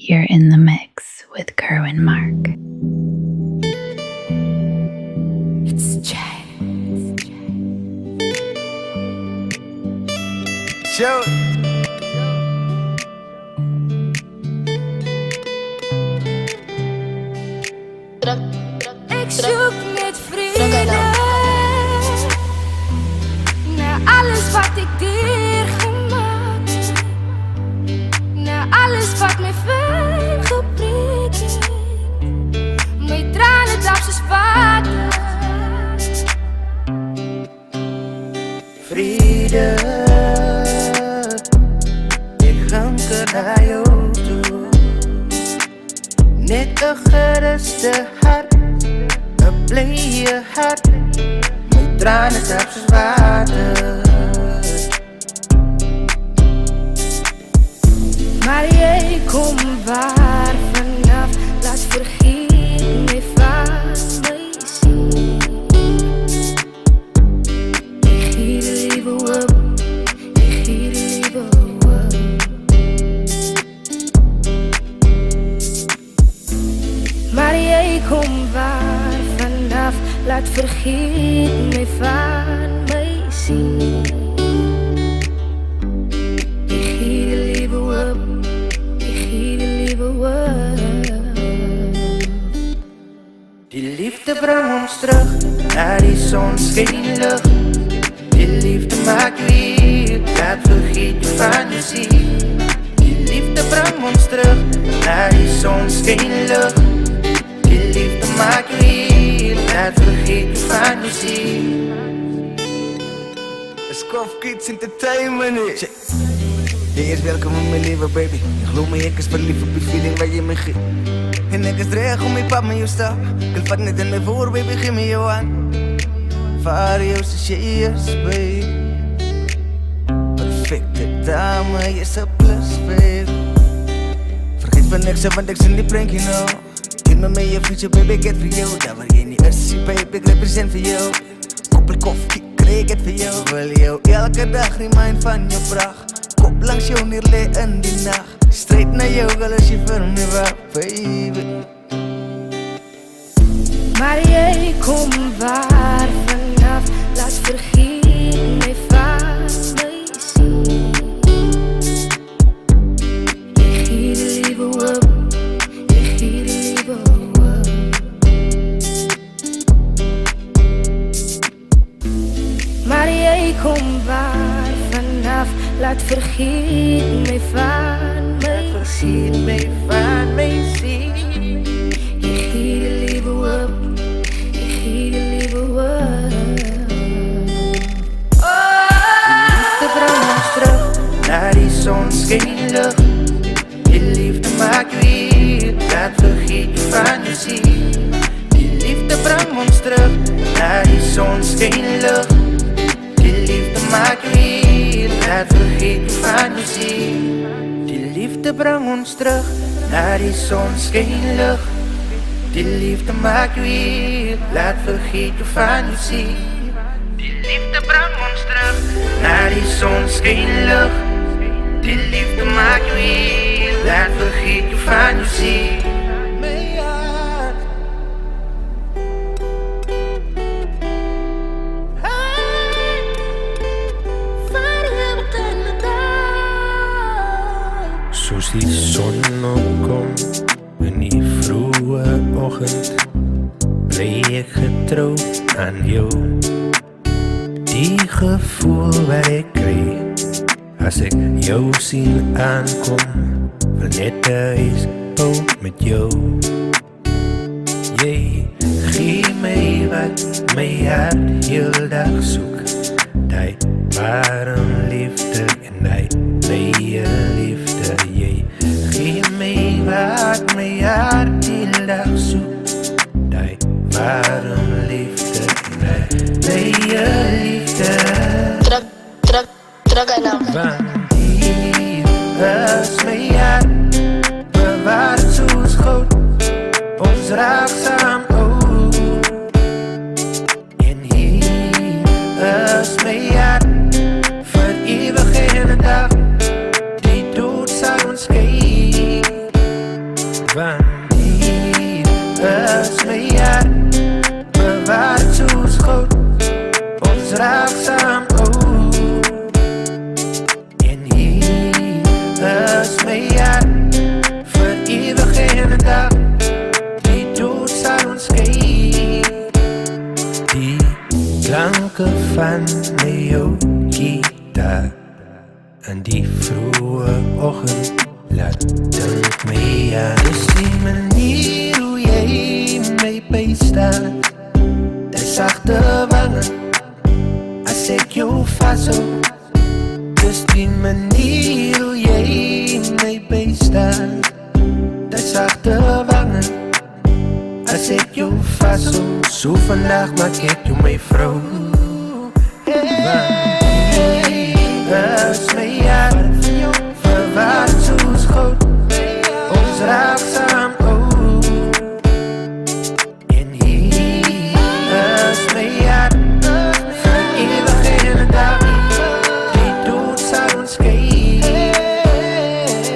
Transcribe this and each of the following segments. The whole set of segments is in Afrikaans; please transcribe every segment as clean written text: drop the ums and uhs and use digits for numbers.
You're in the mix with Kerwin Mark. It's Jay. Show. Ik zoek met vrede naar alles wat ik dir gemaakt, naar alles wat mij fijn geprikt. Mijn tranen drap soos water. Vrede, ik hanker naar jou toe. Net een geruste hart, een blije hart. Mijn tranen drap soos water. Maar jij komt waar vanaf, laat vergeet mij van mij zien. Ik geef de liefde op, ik geef de liefde op. Maar jij komt waar vanaf, laat vergeet mij van mij zien. Ik geef de liefde op. Die liefde brengt ons terug naar die zonschijnlucht. Die liefde maakt weer, laat vergeet je fantasie. Die liefde brengt ons terug naar die zonschijnlucht. Die liefde maakt weer, laat vergeet je fantasie. Scoff Kids Entertainment. Je is welkom in mijn leven, baby. Je geloof me, ik is verliefd op die feeling waar je me geeft. En ik is dreig om je pap met je stap. Ik vat niet in me voor, baby, geef me jou aan. Vario, yes, baby. Perfecte dame, je is een plus, baby. Vergeet van niks, want ik zit niet prank, you know. Geef me mee je future, baby, ik het voor jou. Daar waar je niet is, baby, ik represent voor jou. Koppel koffie, kreeg het voor jou. Wil jou elke dag remind van je pracht. Kop langs jou neerlee in die nacht. Straight naar jou, girl, als je voor me wacht, baby. Maar jij komt waar vanaf, laat vergeet mij van mij zien. Ik geef de liefde op, ik geef de liefde op. Maar jij komt waar vanaf, laat vergeet mij van mij zien. Vergeet mij van mij zien. Ik geef de liefde op, ik geef de liefde op. Die liefde brengt ons terug naar die zonschijnlucht. Die liefde maakt weer, laat vergeet je fantasie. Die liefde brengt ons terug naar die zonschijnlucht. Die liefde maakt weer, laat vergeet je fantasie. Die liefde brengt ons terug naar die zonschijnlucht. Die liefde maakt weer, laat vergeet je fantasie. Die liefde brengt ons terug naar die zonschijnlucht. Die liefde maakt weer, laat vergeet je fantasie. Mijn hart. Hey, waar heb ik in de dag? Soos die son opkom in die vroege oggend, bly ek getrou aan jou. Die gevoel wat ek kry as ek jou sien aankom, wil net huis bou met jou. Jy gee my wat my hart heel dag soek, die warm liefde en die blye liefde. Jy gee my wat my hart heel dag soek, die warm liefde en die blye liefde. Druk en nou. Want hier is my hart, bewaar soos goud, ons raak saam oud. En hier is my hart, vir ewig en 'n dag, die dood sal ons skei. Dis die manier hoe jy my bystaan. Die sagte wangen, as ek jou vashou. Dis die manier hoe jy my bystaan. Die sagte wangen, as ek jou vashou. So vandag maak ek jou my vrou. As my hart verwaard soos goud, ons raak saam oud. En hier is my hart, vir ewig en 'n dag, die dood sal ons skei.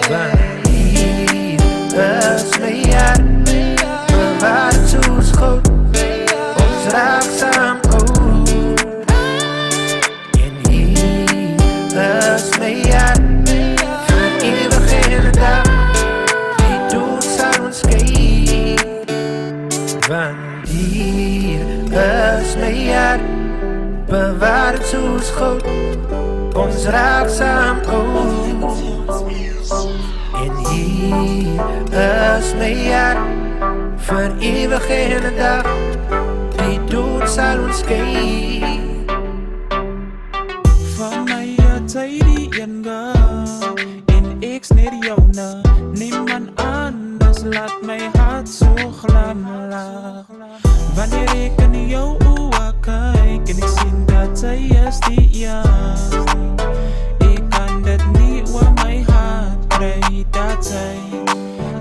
Want hier is my hart, verwaard soos goud, ons raak saam oud. En hier is my hart, vir ewig en 'n dag, die dood sal ons skei. Want hier is my hart, bewaard soos goud, ons raak saam oud. En hier is my hart, vir ewig en 'n dag, die dood sal ons skei. Van my jy die een gaan, en ek's net joune. Niemand anders laat my hart so glimlag. Wanneer ek in jou oë kyk, en ek sien dat sy is die een. Ek kan dit nie oor my hart kry, dat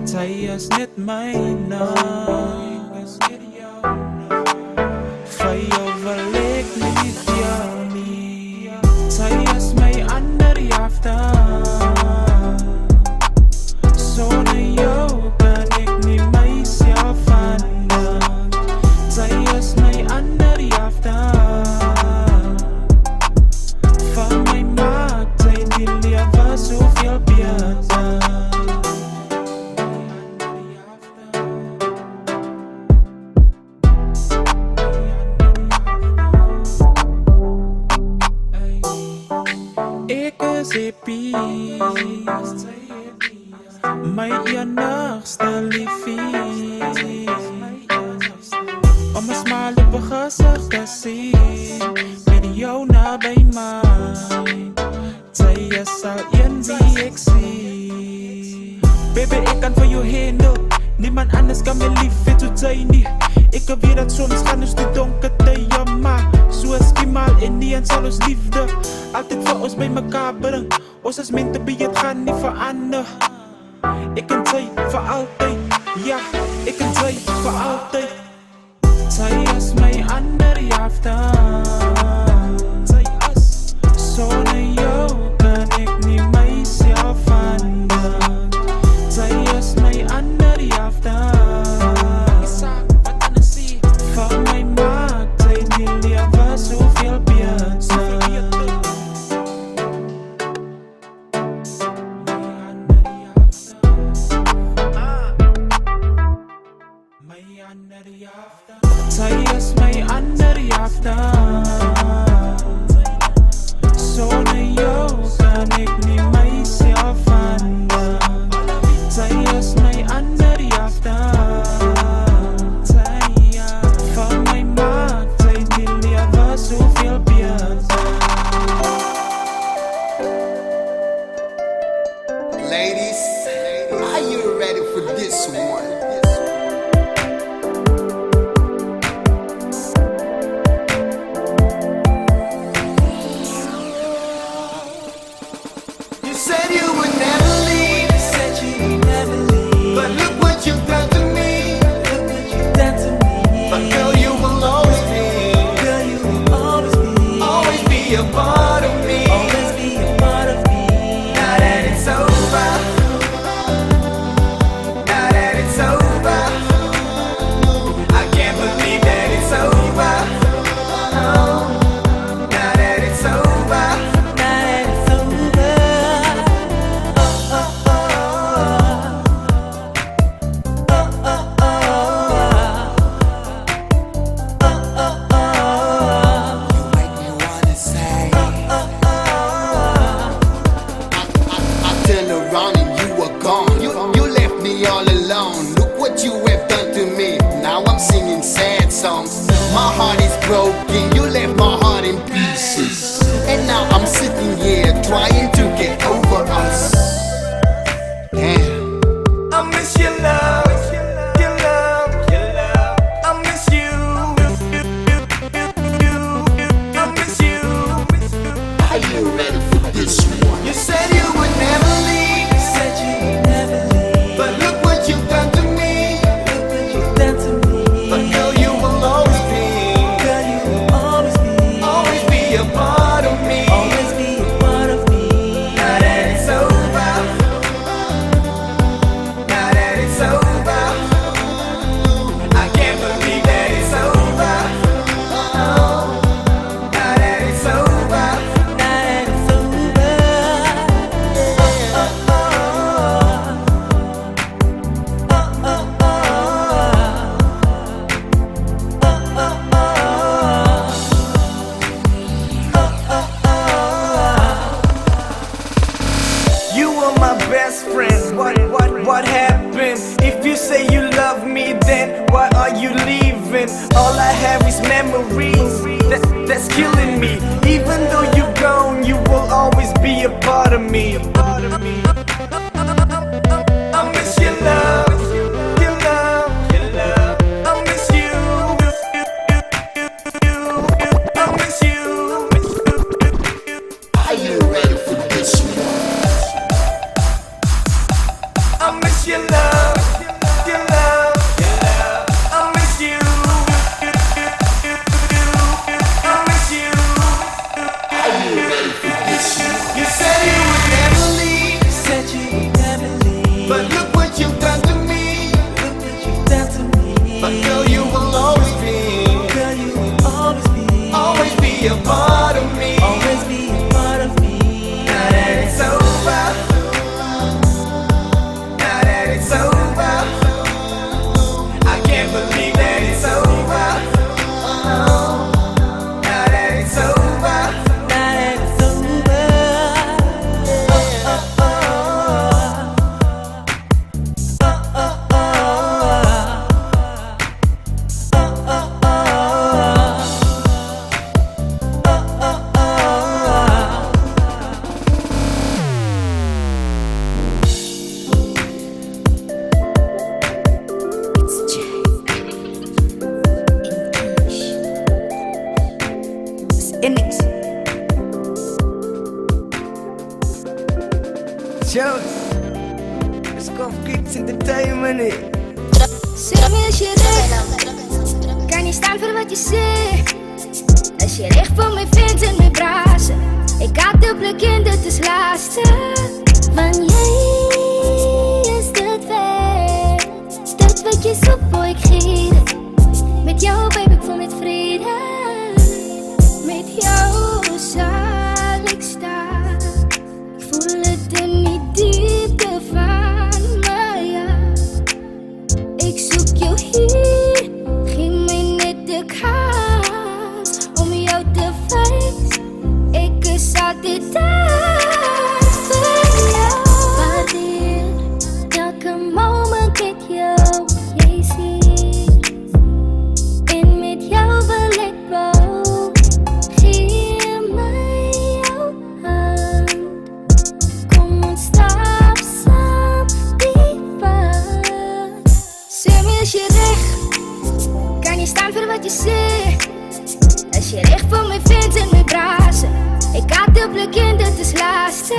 sy is net myne. Vir jou wil ek nie jou nie. Sy is my ander jafta. Sonder jou kan ek nie myself aandag. Sy is my ander jafta. Van my maak sy die lewe soveel beter. Ek is happy, my enigste liefie. Om 'n smaal op 'n gesig te sien, met jou naby my. Sy is al een wie ek sien. Baby, ek kan vir jou handle, niemand anders kan my lief hê tot sy nie. Ek weet dat soms gaan ons die donker tye, maar soos Kimal en Nian sal ons liefde altyd vir ons by mekaar bring. Ons is meant to be, het gaan nie verander. Ek en sy vir altyd, ja, ek en sy vir altyd. Sy is my ander jafta. Sy is sonder jou kan ek nie myself aandag. Sy is my ander jafta. Van my maak sy die lewe soveel beter. Sy is my ander jafta. Sonder jou kan ek nie myself aandag. Sy is my ander jafta. Van my maak sy die lewe soveel beter. Ladies, are you ready for this one? You said you would never leave, but look what you've done to me. But girl, you will always be a part of me. Now that it's over, now that it's over. me all alone. Look what you have done to me. Now I'm singing sad songs. My heart is broken, you left my heart in pieces. And now I'm sitting here trying to get over us. Damn. I miss your love, your love, your love. I miss you, I miss you. Are you ready for this one? You said you would never leave, you said you would never leave. But look what you've done to me. Look what you've done to me. But girl, you will always be, Girl, you will always always be a part of me. always be a part of me. Now that it's over, now that it's over, I can't believe that it's over. Now that it's over, now that it's over. You were my best friend. What happened? If you say you love me, then why are you leaving? All I have is memories. That's killing me. Even though you're gone, you will always be a part of me. I miss your love, your love, your love. I miss you, I miss you. Are you ready for this one? I miss your love, your love, your love. I miss you, I miss you. Are you ready for this one? You said you would never leave, you said you would never leave. But look what you've done to me. Look what you've done to me. But girl, you will always be, Girl, you will always be a part of me. always be a part of me. Now that it's over, now that it's over, I can't believe that it's over. Now that it's over, now that it's over. It's Jake in English. Shows. Let's go Kids Entertainment. Zeg me als je recht, kan niet staan voor wat je zegt. Als je recht voor mij vindt en me brazen. Ik had de plek in, dit is laatste. Want jij is het weg. Dat wat je zoekt, boy, ik giet het. Met jou, baby, ik voel met vrede. Met jou zal ik staan. Ik voel het in die diepte van mij, ja. Ik zoek jou hier, geef mij net de kans om jou te vinden. Ik is altijd daar voor jou. Waardeer elke moment met jou, jij is hier. En met jou wil ik bouwen. Geef mij jouw hand. Kom ons stap samen dieper. Zeg me als je recht, kan je staan voor wat je zegt. Als je recht voor mij vindt en me brazen. Ik had de plek in, dit is laatste.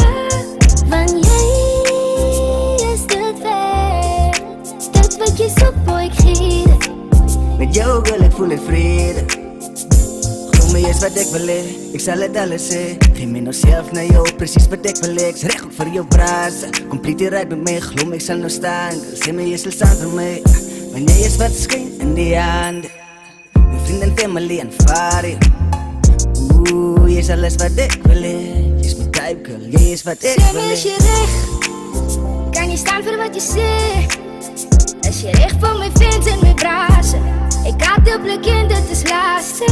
Want jij is het weg. Dat wat je zoekt, boy, ik giet het. Met jou girl, ik voel het vrede. Geloof me eens wat ik wil hê. Ik zal het alles zeggen. Geef me nou zelf naar jou, precies wat ik wil hê. Ik is recht ook voor jou brazen. Compleet die ride met mij, geloof me ik zal nou staan. Girl, zeg me eens al staan voor mij. Want jij is wat schijnt in die handen. Mijn vrienden, family en vader. Oeh, jij is alles wat ik wil hê. Jij is mijn type girl, jij is wat ik Zeg wil me als hê. je recht, kan je staan voor wat je zegt. Als je recht voor mij vindt en me brazen. Ik had de plek in, dit is laatste.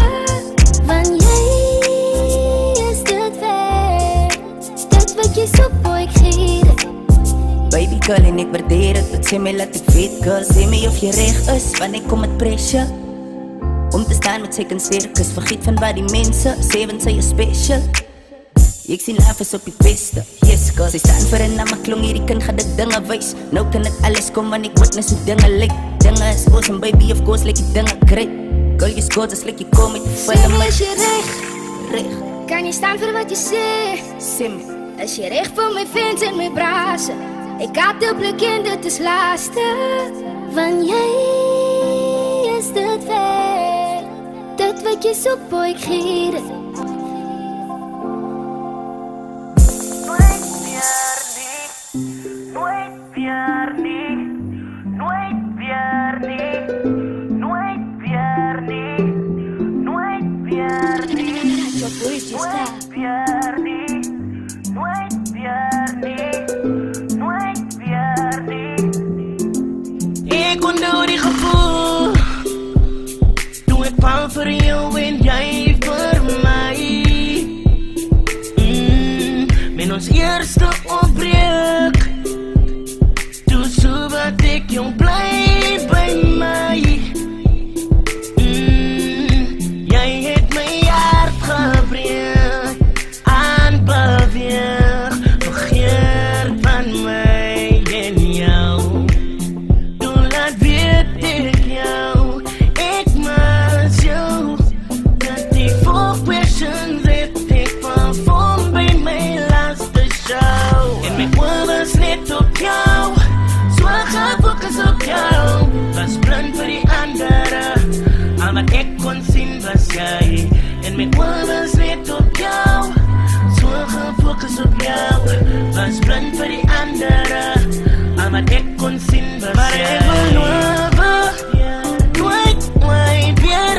Want jij is het weg. Dat wat je zoekt, boy, ik giet het. Baby girl en ek waardeer het, wat sê my laat ek weet girl. Sê my of jy reg is, want ek kom met pressure. Om te staan met second circus, vergeet van waar die mense, sê want sy is special. Ek sien life is op die beste, yes girl. Sy staan vir een naam, ek klong hierdie kind gaat dit dinge wees. Nou kan dit alles kom, want ek witness hoe dinge lyk. Dinge is awesome baby, of course like die dinge great. Girl jy skoot as like jy kom met die film. Sê my is jy reg? Reg. Kan jy staan vir wat jy sê? Sê my. Is jy reg vir my fans en my brase? Ek had die blik en dit is laaste. Want jy is dit ver. Dit wat jy soek, boy, ek gee dit. Ek onthou die gevoel toe ek val vir jou en jy vir my. Met ons eerste opbreek, toe so wat ek jou bly by my. Jy het my hart gebreek, aanbeweeg, vergeet van my en jou. Was blind vir die ander, al wat ek kon sien was jy. En my oor was net op jou, so gefokus op jou. Was blind vir die ander, al wat ek kon sien was jy. Maar ek beloof, nooit weer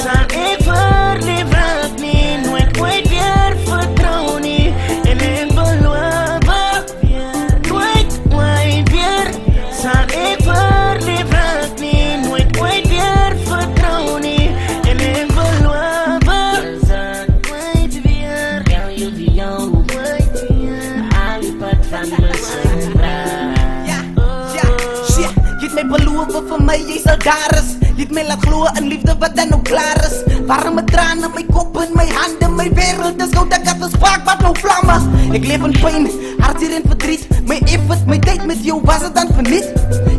sal ek verlief raak nie, nooit weer vertrou nie. En ek beloof, nooit weer sal ek verlief raak nie, nooit weer vertrou nie. En ek beloof, nooit weer jou die jou, nooit weer al die pad van my sombra. Shit, jy het my beloof vir my, jy sal daar is. Jy het my laat glo in liefde wat dan nou klaar is. Warme trane, my kop in my hande, my wereld is goud, ek het een spraak wat nou vlam is. Ek leef in pijn, hartseer en verdriet. My effort, my tyd met jou, was het dan verniet?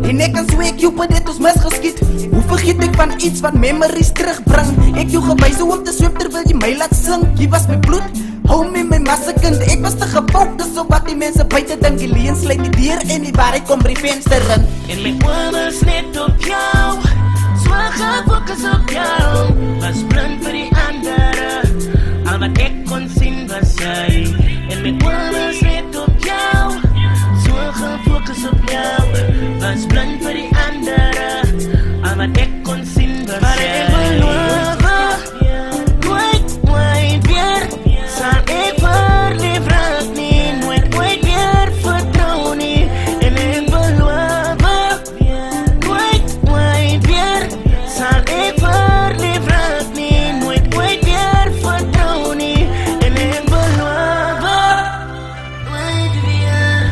En ek kan zweek, jou het dit ons misgeskiet. Hoe vergeet ek van iets wat memories terugbring? Ek jou gewys om te zweep terwyl jy my laat sing. Jy was my bloed, hou my massekind. Ek was te gefokus op wat die mense buiten dink. Die leen sluit die deur en die waarheid kom by die venster in. En my oor was net op jou, so gefokus op jou. Was blind vir die ander, al wat ek kon sien was jy. En my oor was net op jou, so gefokus op jou. Was blind vir die ander, al wat ek kon sien was jy. Maar ek beloof, nooit weer sal ek verlief raak nie, nooit weer vertrou nie. En ek beloof, nooit weer sal ek verlief raak nie, nooit weer vertrou nie. En ek beloof, nooit weer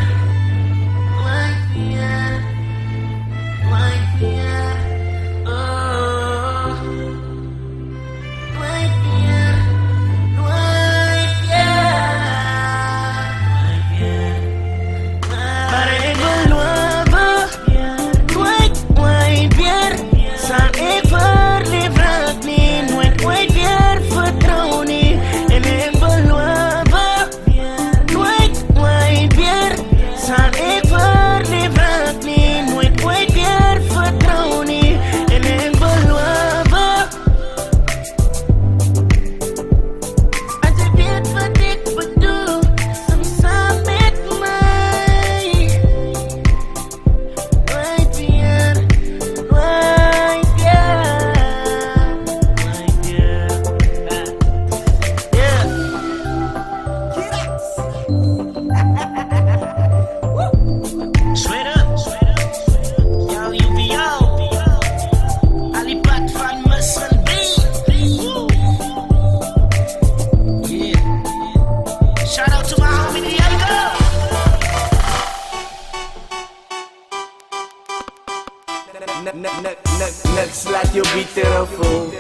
Niks laat jou bitter voel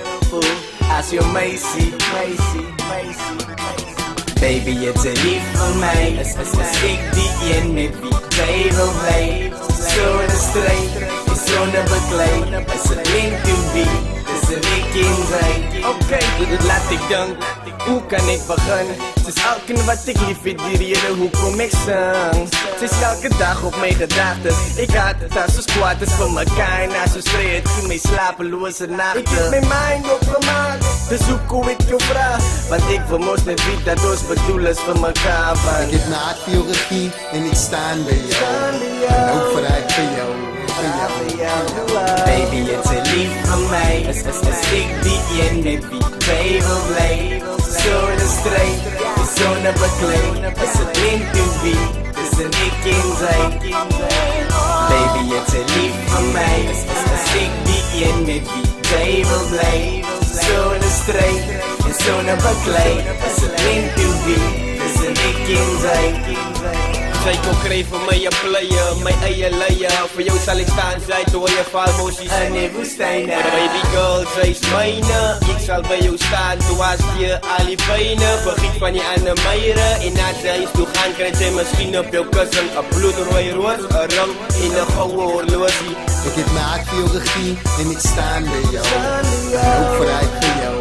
as jy my sien. Baby, jy's 'n lief vir my. Is ek die een met wie jy wil bly? So in 'n stryd, sonder beklei. Is it meant to be? Dis 'n weekend ride. Okay, laat ek dink. Hoe kan ek begin? Dis elkeen wat ek lief het, die rede hoekom ek sing. Dis elke dag op my gedagtes. Ek had het as soos kwaad is vir mekaar. En as so stryd in my slapelose nachte. Ek het my mind opgemaak. Dis hoekom ek jou vraag. Want ek wil mos net weet dat ons bedoel is vir mekaar. Ek het my hart vir jou gegee en ek staan by jou. En ook vir ek vir jou. Baby, jy's 'n lief vir my. Is ek die een met wie jy wil bly? So in 'n stryd, sonder beklei. Is it meant to be? Dis 'n weekend ride. Baby, jy's 'n lief vir my. Is ek die een met wie jy wil bly? So in 'n stryd, sonder beklei. Is it meant to be? Dis 'n weekend ride. Sy kon kry vir my 'n player, my eie leier. Vir jou sal ek staan, sy toe jy val mossies in die woestyn. Baby girl, sy's myne. Ek sal by jou staan, toe as jy al die pijne. Vergiet van die ander meire. En as jy huis toe gaan, kry sy miskien op jou kussen 'n bloedrooi roos, 'n ring en 'n goue horlosie. Ek het my hart vir jou gegee en ek staan by jou. En ook vir ek vir jou.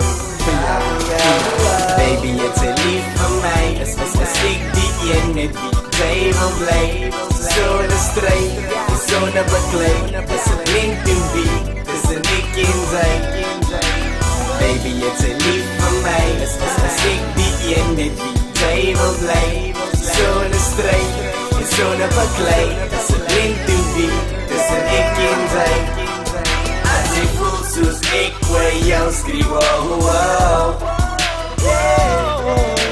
Baby, jy's 'n lief vir my. Is ek die een met wie jy wil bly? So in 'n stryd, sonder beklei. Is it meant to be? Dis 'n weekend ride. Baby, jy's 'n lief vir my. Is ek die een met wie jy wil bly? So in 'n stryd, sonder beklei. Is it meant to be? Dis 'n weekend ride. As jy voel soos ek wil jou skryf,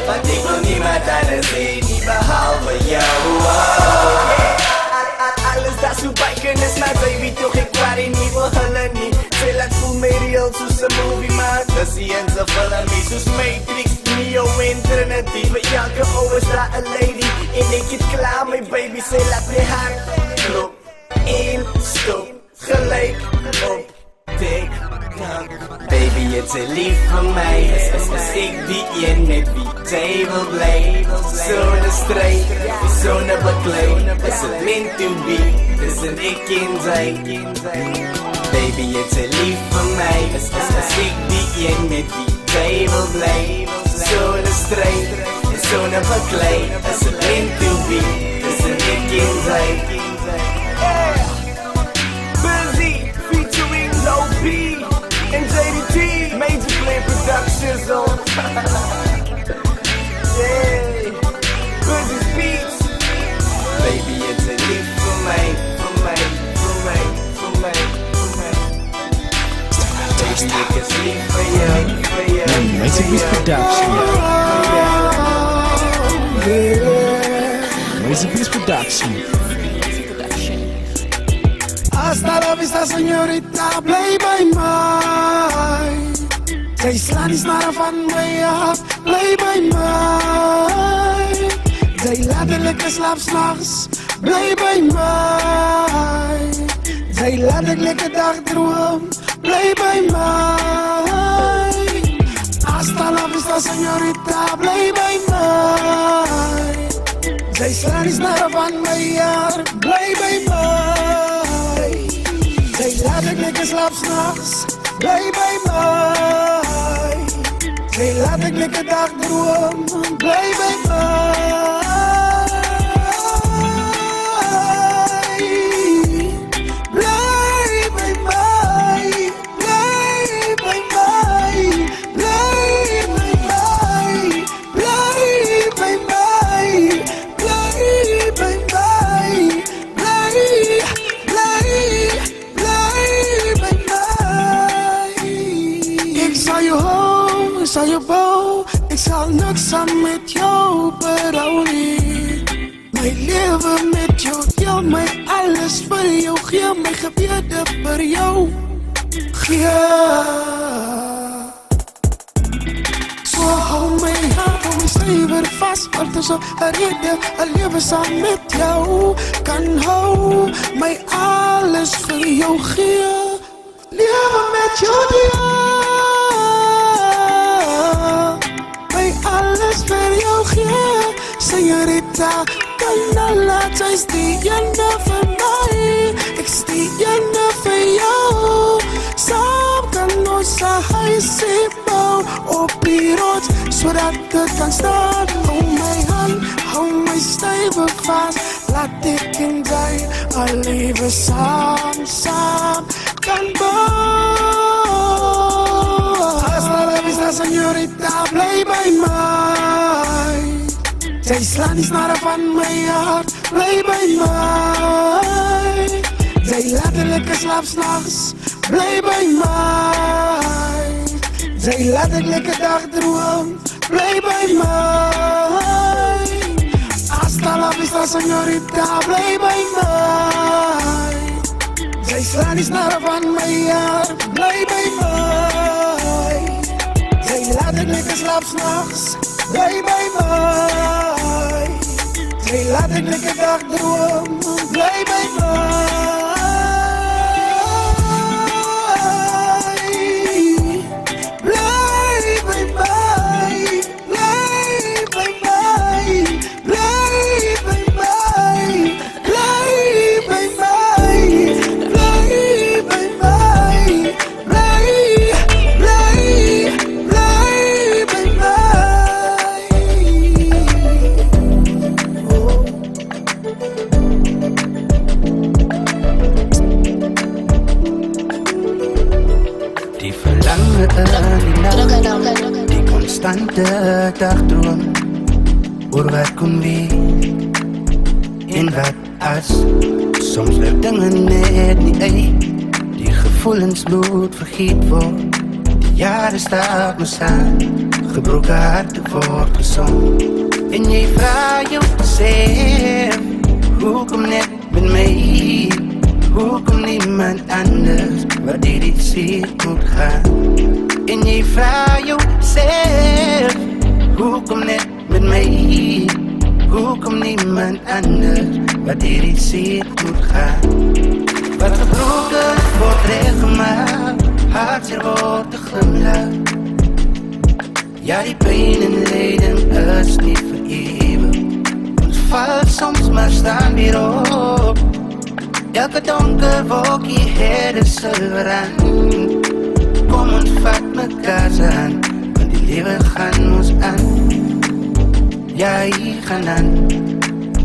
want ek wil niemand anders hê, nie behalwe jou. Alles dat so byken is my baby, toch ek worry nie vir hulle nie. Sy laat voel my real soos 'n movie, maar dis die eens of hulle nie. Soos Matrix, Neo en Trinity. Vir elke ou is daar 'n lady, en ek het klaar my baby. Sy laat my hart klop en stop, gelyk op tik. Baby, jy's 'n lief vir my. Is ek die een met wie jy wil bly? So in 'n stryd, sonder beklei. Is it meant to be? Dis 'n weekend ride. Baby, jy's 'n lief vir my. Is ek die een met wie jy wil bly? So in 'n stryd, sonder beklei. Is it meant to be? Dis 'n weekend ride. Busy, featuring Low B and JDT, Major Plan Productions on. Yeah, Busy's Beats. Baby, it's a lief for me. Baby, ik is lief voor jou. Major Beats Production. Major Beats Production. Hasta la vista, señorita, play by my. Zij slaan die snaren van mij af, play by my. Zij laten lekker slaap s'nachts, play by my. Zij laat ik lekker dagdroom, play by my. Hasta la vista, señorita, play by my. Zij slaan die snaren van mij af, play by my. Zij laat ik lekker slaap s'nachts, play by my. Zij laat ik lekker dagdroom, play by my. Ik zal niks aan met jou berouwen. Mijn leven met jou, deel mij alles voor jou. Geef mij gebeden voor jou. Zo hou mij hou mij stevig vast. Want er zo een reden, een leven samen met jou kan hou mij alles voor jou. jou gee, lewe met jou deel. My alles vir jou gee, señorita, kan laat sy is die ene vir my, ek is die ene vir jou. Saam kan ons sy huisie bou op die rots, sodat dit kan staan. Hou my hand, hou my stijwig vast, laat ek en jy al leven saam kan bou. Hasta la vista, señorita, bly by my. Jy slaan die snare van my hart, bly by my. Jy laat die lekker slaap s'nachts, bly by my. Jy laat ek lekker dag droom, bly by my. Hasta la vista, señorita, bly by my. Jy slaan die snare van my hart, bly by my. Jy laat ek lekker slaap s'nachts, bly by my. Jy laat ek lekker dag droom, bly by my. Die constante dagdroom oor wat kon wees en wat as. Soms werk dinge net nie uit, die gevoelens moet vergeet word. Die jare stap me saam, gebroke harte word gezond. En jy vraag jou self, hoekom net met my? Hoekom niemand anders, waar die seer moet gaan? En jy vraag jou self, hoekom net met my? Hoekom niemand anders, waar die seer moet gaan? Wat gebroken wordt rechtgemaakt, hartseer wordt te glimlach. Ja, die pijn en lijden is niet voor eeuwig. Ons valt soms maar staan weer op. Elke donker wolkie het een silver aan. Kom ons vat mekaar aan, want die lewe gaan ons aan. Ja, hier gaan aan,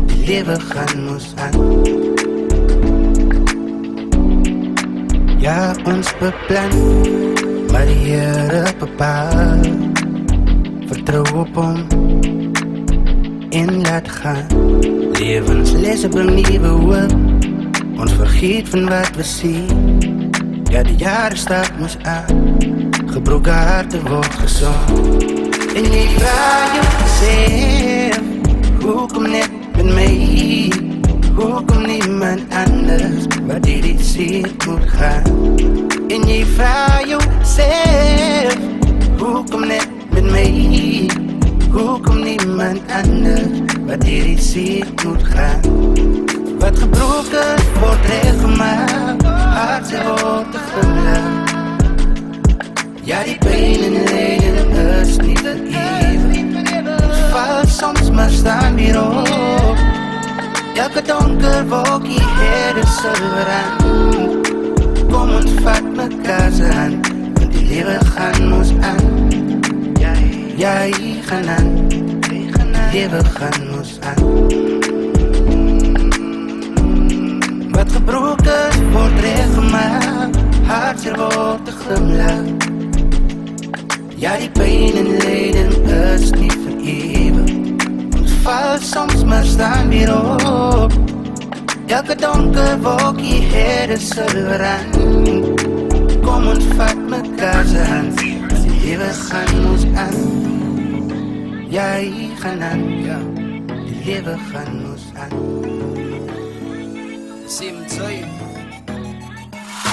die lewe gaan ons aan. Ja, ons beplan, maar die Here bepaal. Vertrouw op hom en laat gaan. Levenslessen bring nieuwe hoop. Ons vergeet van wat we zien. Ja, de jaren staat ons aan. Gebroken harten wordt gezond. En jy vraag jezelf, hoekom net met mij? Hoekom niemand anders, waar dit zeer moet gaan? En jy vraag jezelf, hoekom net met mij? Hoekom niemand anders, waar dit zeer moet gaan? Wat gebroken wordt rechtgemaakt, hartseer wordt te glimlach. Ja, die pijn en lijden is niet voor eeuwig. Ons valt soms maar staan weer op. Elke donker wolkie het een silver aan. Kom ons vat mekaar aan, want die lewe gaan ons aan. Ja, hier gaan aan, die lewe gaan ons aan. Wat gebroken wordt rechtgemaakt, hartseer wordt te glimlach. Ja, die pijn en lijden is niet voor eeuwig. Ons valt soms maar staan weer op. Elke donker wolkie het een silver aan. Kom ons vat mekaar aan, die lewe gaan ons aan. Ja, hier gaan aan, die lewe gaan ons aan. Sim Zoe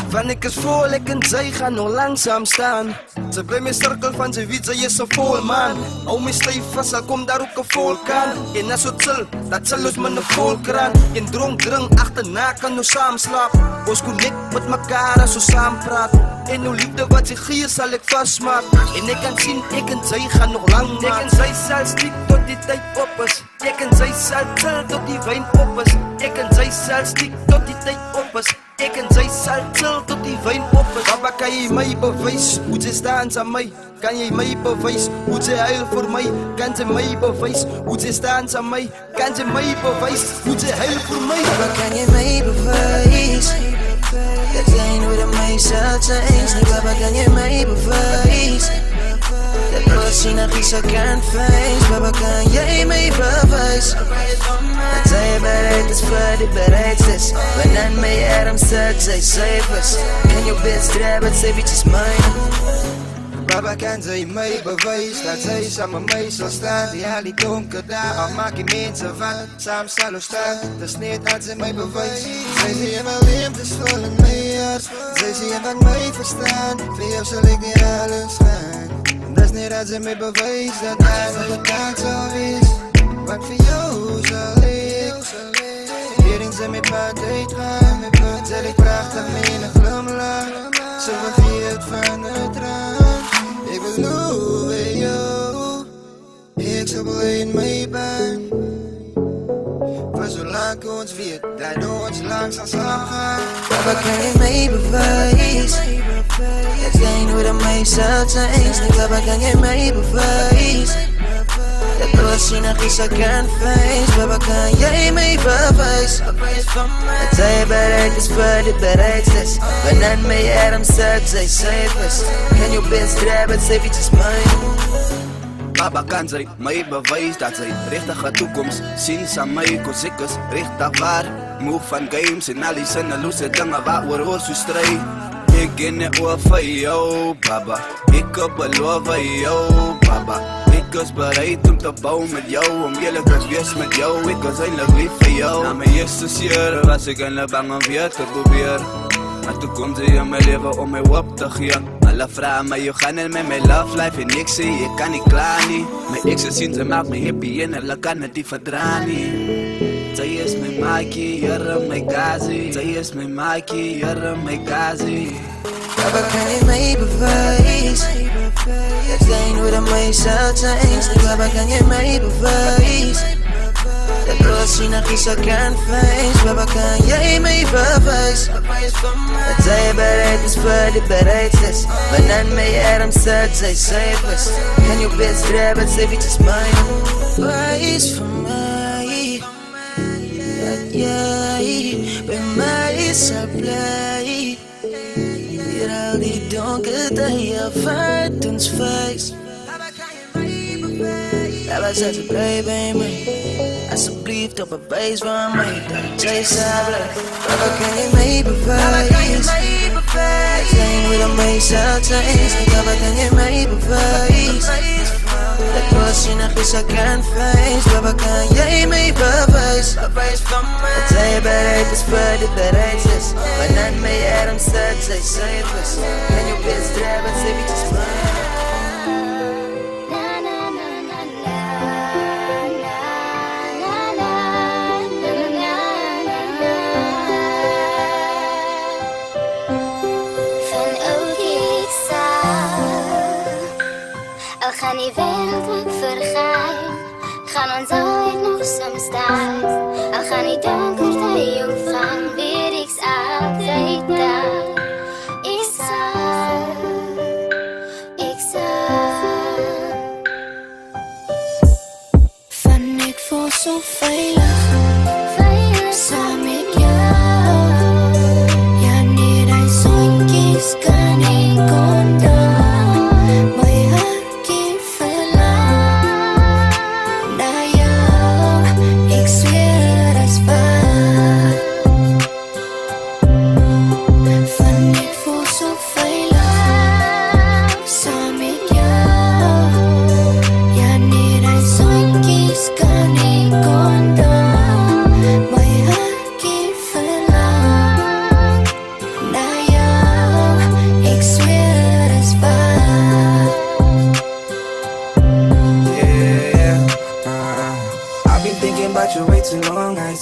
Want ek is vol, ek en sy gaan nog langzaam staan. Sy bly my cirkel van sy weet, sy is een vol man. Hou my stijf vast, al kom daar ook een volkaan. En as het sal, dat sal ons met een volkraan. En dronk achterna kan nou saam slaap. Ons connect met mekaar as ons saam praat. En nou liefde wat sy gee sal ek vastmaak. En ek kan sien, ek en sy gaan nog lang maak. Ek en sy sal stiek tot die tyd op is. Ek en sy sal chill tot die wijn op is. Ek en sy sal stiek tot die tyd op is. Ek en sy sal chill tot die wijn op is. Papa, kan jy my bewys, hoe sy staan aan my? Kan jy my bewys, hoe sy huil vir my? Kan sy my bewys, hoe sy staan aan my? Kan sy my bewys, hoe sy huil vir my? Papa, kan jy my bewys? Dat jy nooit aan my sal change nie. Papa, kan jy my bewys? Dat los jy nog iets kan face. Papa, kan jy my bewys? Dat sy bereid is vir die bereidstes. Wanneer my arm sit, sy safe is. Kan jou best drijf, het sy bietjes myne. Papa, kan sy my bewys? Dat sy saam met my sal staan. Die al die donker daar, al maak die mense wat saam sal ons staan. Dis net dat sy my bewys. Sy sê jy my leemte is vol in my hart. Sy sê jy van my verstaan. Vir jou sal ek nie alles gaan. Dis net dat sy my bewys, dat hy nog een dag sal wees. Want vir jou sal ek hierin sy my pad uitgaan. Sal ek prachtig met een glimlach. Sy vergeet van het raam. Ek wil nou bij jou. Ek sal bly in my baan. Maar zolang ons weet dat ons langs sal gaan. Papa, kan jy my bewys? Dat jy nooit aan my sal change nie. Papa, kan jy my bewys? Dat los jy nog iets kan face. Papa, kan jy my bewys? Dat sy bereid is vir die bereidstes. Wanneer my arm sit, sy safe is. Kan jou best drijf, het sy bietjes myne. Papa, kan sy my bewys dat sy rechtige toekomst sien saam my, cause ek is rechtig waar. Moeg van games en al die sinneloose dinge waaroor ons so stry. Ek ken nie oor vir jou, baba. Ek beloof vir jou, baba. Ek is bereid om te bou met jou, om eerlijk te wees met jou. Ek is eindelijk lief vir jou. Na my eerste seer was ek eindelijk bang om weer te probeer. Maar toe kom sy in my leven om my hoop te gee. Alle vraag my, jy gaan in met my love life. En ek sê, ek kan nie klaar nie. My exes sien, sy maak my happy en hulle kan het nie verdra nie. Sy is my maakie, jyre my gazi. Sy is my maakie, jyre my gazi. Papa, kan jy my bewys? Dat jy nooit aan my sal change nie. Papa, kan jy my bewys? Dat los jy nog iets kan face. Papa, kan jy my bewys? Dat sy bereid is vir die bereidstes. Wanneer my arm sit, sy safe is. Kan jou best drijf, het sy bietjes myne. Bewys vir my dat jy by my sal bly. Hier al die donker dae wat ons face. Papa, sê sy bly by my. Asseblief, toch bewys van my dat jy sal bly. Papa, kan jy my bewys? Dat jy nooit aan my sal change nie. Papa, kan jy my bewys? Dat los jy nog iets kan face. Papa, kan jy my bewys? Dat sy bereid is vir die bereidstes. Wanneer my arm sit, sy safe is. Kan jou best drijf, het sy bietjes myne. Gaan die wereld ook vergaan, gaan ons altijd nog soms thuis. Al gaan die donkerte omvang, weet ik altijd daar. Ik zal. Van ik voel zo veilig, samen met jou. Ja, nee, die zonnetjes kan ik ontdoen.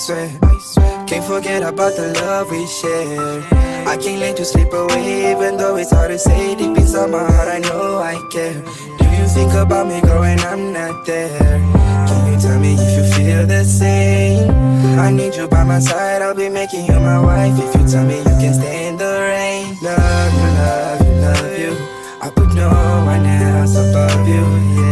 swear. Can't forget about the love we share. I can't let you slip away, even though it's hard to say. Deep inside my heart, I know I care. Do you think about me growing? I'm not there. Can you tell me if you feel the same? I need you by my side, I'll be making you my wife. If you tell me you can stay in the rain. Love you, love you, love you. I put no one else above you.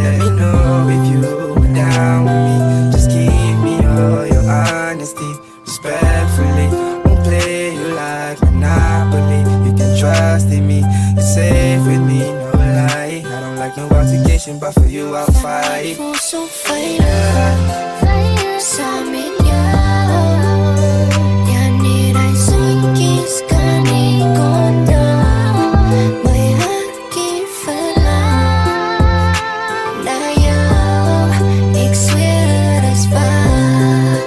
Let me know if you were down with me. Just give me all your honesty. Respectfully, won't play you like Monopoly. You can trust in me, you're safe with me, no lie. I don't like no altercation, but for you I'll fight. So fire, samin niya. Yan niray sunkis kani kondo. May haki fala. Nayaw, ik zweer het is waar.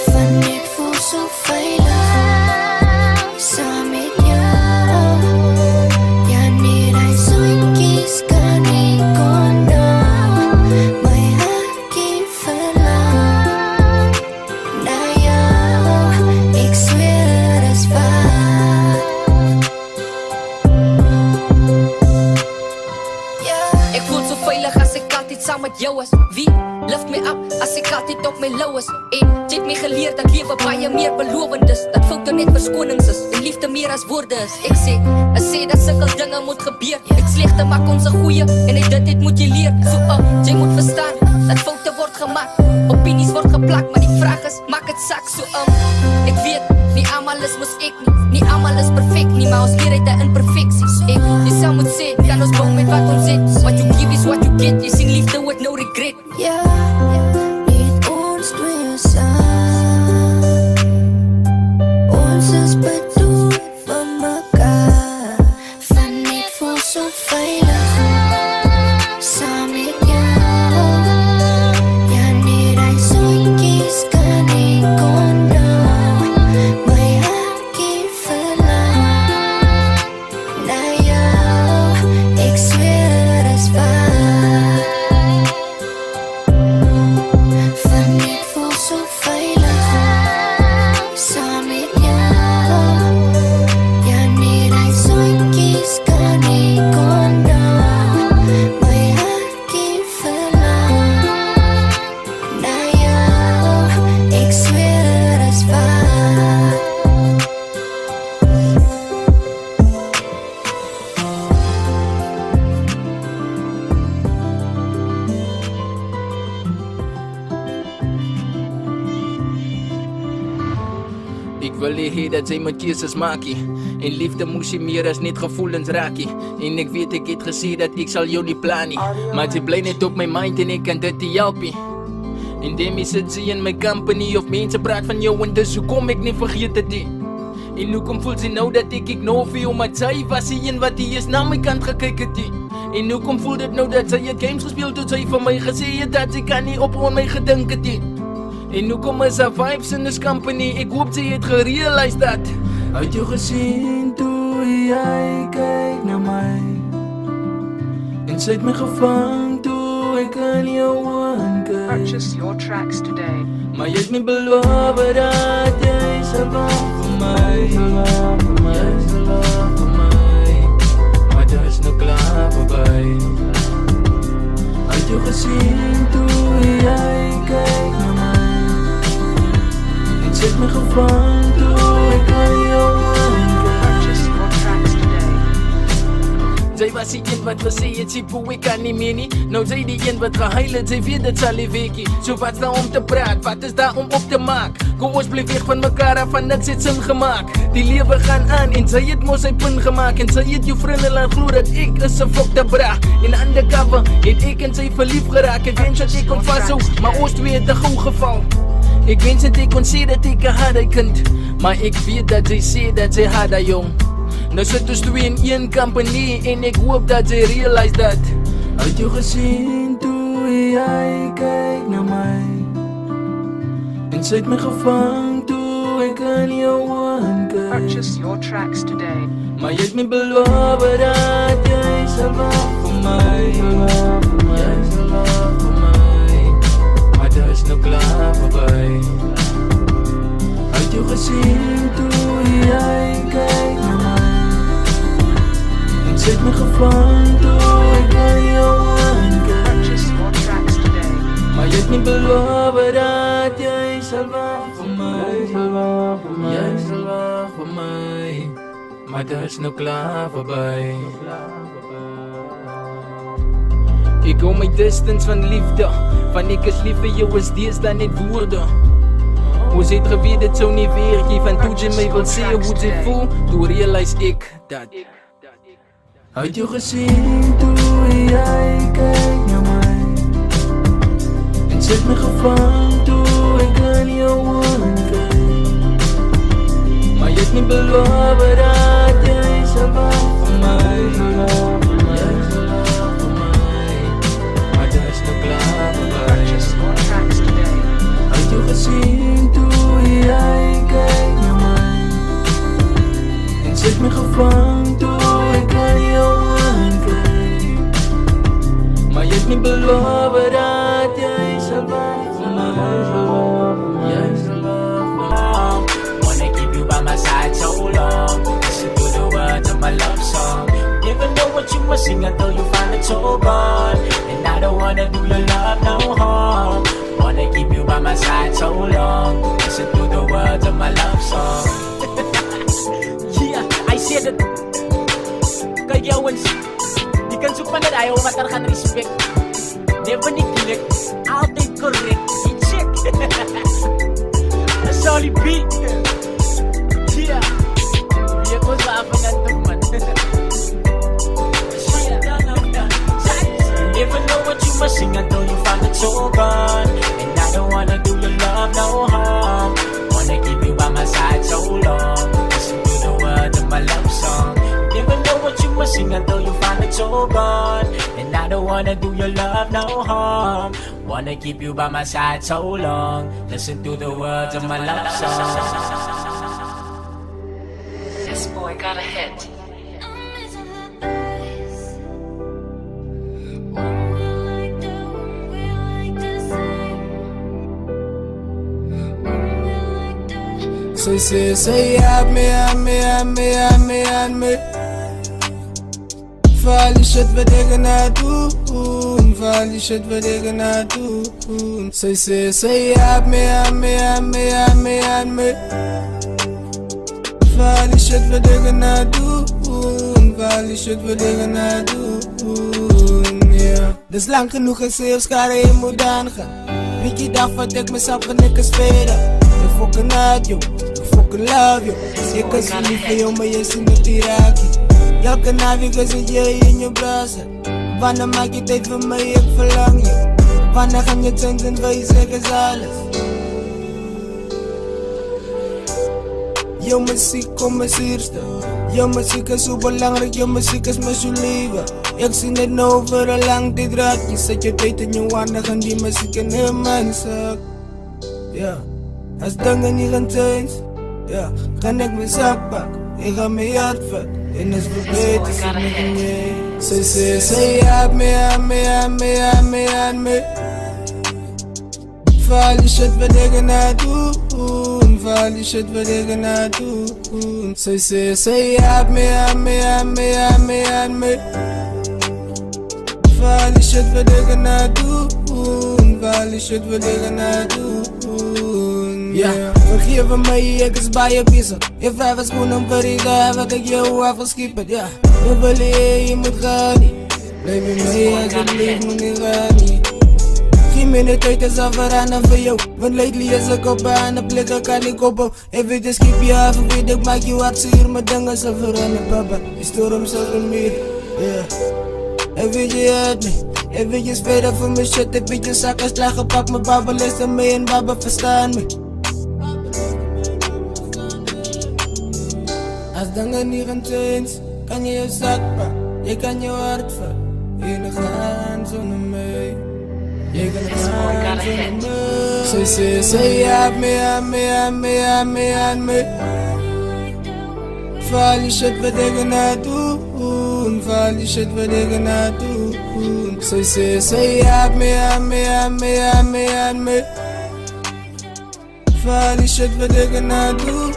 Van ik voel zo veilig. Samin niya. Yan niray sunkis kani kondo. May haki fala. Nayaw, ik zweer het is waar. Ik voel zo veilig als ik altijd saam met jou is. Wie lift me up als ik altijd op mijn low is? En jy het my geleer dat leven baie meer belovend is. Dat foute net verskonings is en liefde meer as woorde is. Ek sê dat sulke dinge moet gebeur. Ek slegte maak ons 'n goeie en dit moet jy leer. So jy moet verstaan dat foute word gemaak. Opinies word geplak, maar die vraag is, maak het sak. So ek weet, nie almal is mos ek nie almal is perfek nie, maar ons leer uit 'n imperfeksie. So jy sal moet sê, kan ons bou met wat ons het. What you give is what you get. Jy sien liefde with no regret. Ja, niet ons twee saam. Ons is bedoeld vir mekaar. Van ek voel so veilig. Saam met jou. Ja, nie ry soentjies kan ek kondo. My hartjie verlang na jou. Ek zweer het is waar. Van ek voel so veilig. Saam met jou. Ja, nie ry soentjies kan ek kondo. My hartjie verlang na jou. Ek zweer het is waar. Ek wil nie hê dat jy moet keuses maakie. En liefde moes jy meer as net gevoelens raakie. En ek weet ek het gesê dat ek sal jou nie plan nie, maar jy bly net op my mind en ek kan dit nie help nie. En daarmee sit jy in my company of mense praat van jou en dis hoekom ek nie vergeet het nie. En hoekom voel sy nou dat ek ignore vir jou, maar sy was die een wat die is na my kant gekyk het nie. En hoekom voel dit nou dat sy het games gespeel tot sy vir my gesê het dat sy kan nie ophou aan my gedink het nie. En hoekom is haar vibes in this company? Ek hoop sy het gerealize dat. Uit jou gesien toe jy kyk na my. En sy het my gevang toe ek aan jou aankyk. Purchase your tracks today. Maar jy het my beloof dat jy sal wag vir my. Jy sal wag vir my. Maar dit is nou klaar voorbij. Uit jou gesien toe jy kyk na my. Zet me gevang toe ek aan jou aankyk. Purchase your tracks today. Sy was die een wat gesê het sy poe ek kan nie meer nie. Nou sy die een wat gehuil het, sy weet dit sal nie weekie. So wat's daar om te praat, wat is daar om op te maak? Kom ons bly weg van mekaar af, van niks het sin gemaak. Die lewe gaan aan en sy het mos sy punt gemaak. En sy het jou vriende laat glo dat ek is 'n fokte bra. En undercover het ek en sy verlief geraak. Ek wens dat ek kon vashou, maar ons twee het te gauw geval. Ek wens dat ek kon sê dat ek 'n harde kind, maar ek weet dat sy sê dat sy harde jong. Nou sit ons twee in een company en ek hoop dat sy realize dat. Uit jou gesien toe jy kyk na my. En sy het my gevang toe ek aan jou aankyk. Purchase your tracks today. Maar jy het my beloof dat jy sal wag vir my. Jy sal wag vir my. Maar dit is nou klaar. klaar voorbij. Had je gezien toen jij kijkt naar mij? En zit me gevangen toen ik aan jou aankijk. Maar je hebt niet beloofd dat jij zal wachten voor mij. Jij zal wachten voor mij. Maar dat is nou klaar voorbij. Ik hou my distance van liefde. Van ik is lief vir jou is dees dan net woorde. Ons het geweet dit sou nie weergee. Van toe jy my wil sê hoe dit voel, toe realize ek dat. Had jy gesien toe jy kyk na my? En zit me gevang toe ek aan jou aankijk. Maar jy het nie beloof dat jy sal wacht vir my. Jy sal wacht vir my. Maar dit is nou klaar voorbij. Had jy gesien toe jy kyk na my? En zit me gevang toe ek aan jou aankijk. Maar jy het nie beloof dat jy sal wacht vir my. Jy sal wacht vir my. Wanna keep you by my side so long. Listen to the words of my love song. Never know what you must sing until you find it so gone. And I don't wanna do your love no harm. Wanna keep you by my side so long. Listen to the words of my love song. Yeah, I said it. Kay Gawans, di kan supan na ayaw matarkan respect. Never neglect, altijd correct. Check. That's all it be. Yeah, je kon slapen aan de man. Never know what you must sing until you find it so gone. And I don't wanna do your love no harm. Wanna keep you by my side so long. Listen to the words of my love song. Never know what you must sing until you find it so gone. And I don't wanna do your love no harm. Wanna keep you by my side so long. Listen to the words of my love song. This boy got a hit. Say, have me. Voor die shit wat ik na doen, voor die shit wat ik na doen. Say, have me. Voor die shit wat ik na doen, voor die shit wat ik na doen. Yeah. Dus lang genoeg gezegd, schade je moet aangaan. Weet je dag wat ik mezelf en ik kan spelen. Ik fucking uit jou, ik fucking love you. Ik kan zo lief voor jou, maar je ziet niet die raakje. Elke nacht ik zit je in je brazen. Wanneer maak je tijd voor mij, ik verlang je. Wanneer gaan je tanken, wil je zeggen is alles. Jouw muziek komt mijn zuurste. Jouw muziek is zo belangrijk, jouw muziek is mijn zo leven. Ik zie het nou voor een lang tijd raak. Je zet je tijd in je wanneer gaan die muziek in heel mijn zak. Ja, als dingen niet gaan zijn, ja, kan ik mijn zak pakken. Ik ga mijn hart vat. En is vergeten ze niet meer. Say, have me. Voor die shit wat ik na doen, voor die shit wat ik na doen. Say, have me. Voor die shit wat ik na doen, voor die shit wat ik na doen. Yeah, vergeef mij, ik is bij je pizza. Je vijf is gewoon een verrieden, wat ik jou afgeskippen, ja. Je wil je moet gaan. Blijf je mee, alsjeblieft, moet niet gaan. Geen minuut is al veranderd voor jou. Want lately is ik op aan de blikken, kan ik op. Even de skip je af, weet ik maak je wat zuur. Maar dingen zal veranderen, papa. Je stoor hem zelf meer, yeah. En weet je het niet. En weet je verder voor mijn shit. En weet je zakken slag gepakt. Mijn baba luister mee en baba verstaan me. Als dingen niet gaan zijn, kan je je zak pakken. Je kan je hart vatten. Je gaan zonder mij. Je kan gaan zonder mij. Say, have me. Voor die shit wat ik na doen, voor die shit wat ik na doen. Say, have me. Valley shit wat ik erna doen.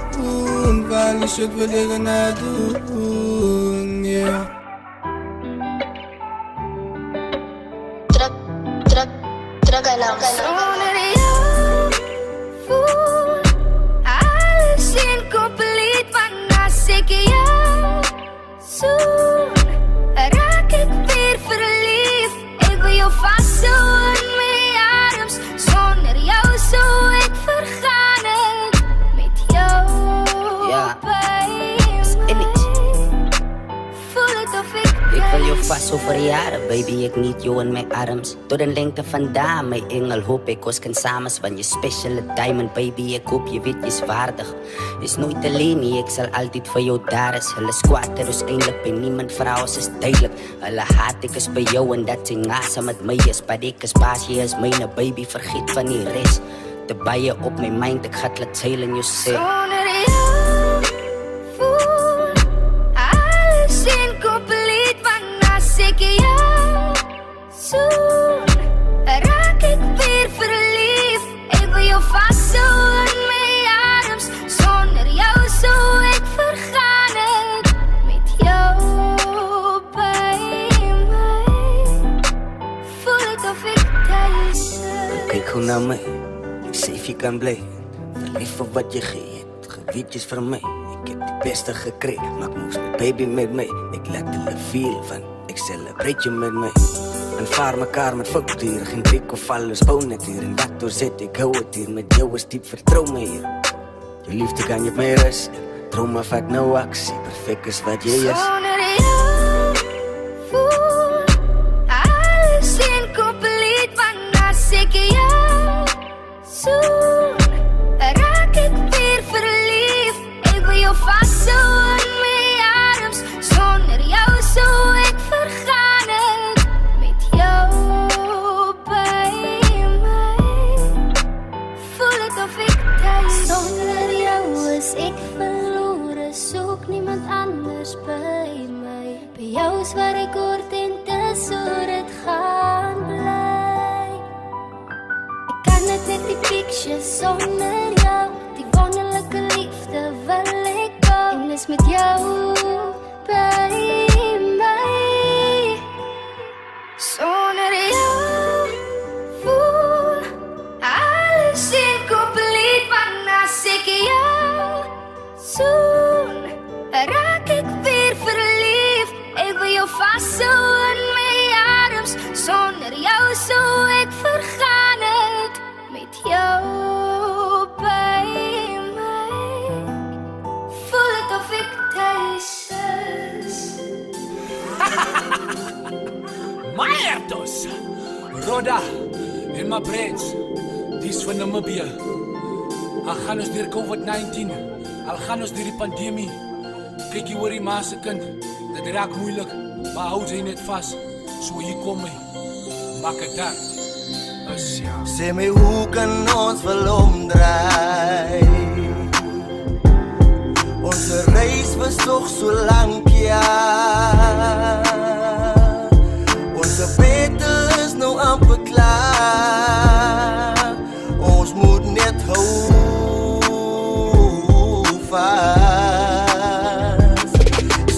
Valley shit wat ik erna doen. Yeah. Druk en lang. Zonder jou voel alles incompleet. Want als ik jou zoen, raak ik weer verliefd. Ik wil jou vasthouden in mijn arms. Zonder jou zou ik vergaan het. Met jou bij mij. Voel het of Ik wil jou vast over jaren, baby, ik niet jou in mijn arms. Door de lengte vandaan, mijn engel, hoop ik ons kan samen. Van je speciale diamond, baby, ik hoop je weet je is waardig. Is nooit alleen nie, ik zal altijd voor jou daar is. Hulle squat er is eindelijk bij niemand vrouw, is duidelijk. Hulle haat ik is bij jou en dat sy ngasa met my is. Maar ik is baas, jy is myne, baby, vergeet van die rest. De bijen op mijn mind, ik ga het laat zeilen, you say. Zonder jou voel alles incompleet. Want als ik jou zoen, raak ik weer verliefd. Ik wil jou vasthouden in mijn arms. Zonder jou zou ik vergaan het. Met jou bij mij. Voel het of ik thuis ben. Kijk goed naar mij, ik zeg je kan blij. Verliefd voor wat je geeft, gewietjes voor mij. Ik heb de beste gekregen, maar ik moest mijn baby met mij. Ik laat hulle feel van, ik celebrate je met mij. Aanvaar mekaar met facturen, geen druk of alles, oh net hier. En wat doorzet, ik hou het hier, met jou is diep, vertrouw me hier. Je liefde kan je op mij rusten, dromen vat nou actie, perfect is wat jij is. Zonder jou voel alles incompleet. Want als ik jou zoen, raak ik weer verliefd. Ik wil jou vasthouden in mijn arms. Zonder jou zou ik vergaan het. Met jou bij mij. Voel het of ik thuis. Zonder jou is ik verloren. Zoek niemand anders bij mij. Bij jou is waar ik hoort en dis hoe het gaan blij. Ik kan het net die picture zonder jou. Die wonderlijke liefde wil ik ook. En is met jou bij mij. Zonder jou voel alles incompleet. Want als ik jou zoen, raak ik weer verliefd. Ik wil jou vasthouden in mijn arms. Zonder jou zou ik vergaan het. Met jou bij mij. Voel het of ik thuis is. Maertos, Roda en my braids, dis van Namibia. Al gaan ons deur COVID-19, al gaan ons deur die pandemie. Kyk hier oor die ma se kind, dit raak moeilik, maar hou sy net vas. So hier kom my, maak het daar. Sê my hoe kan ons wel omdraai? Onze reis was toch zo lang, ja. Onze battle is nou amper klaar. Ons moet net hou vast.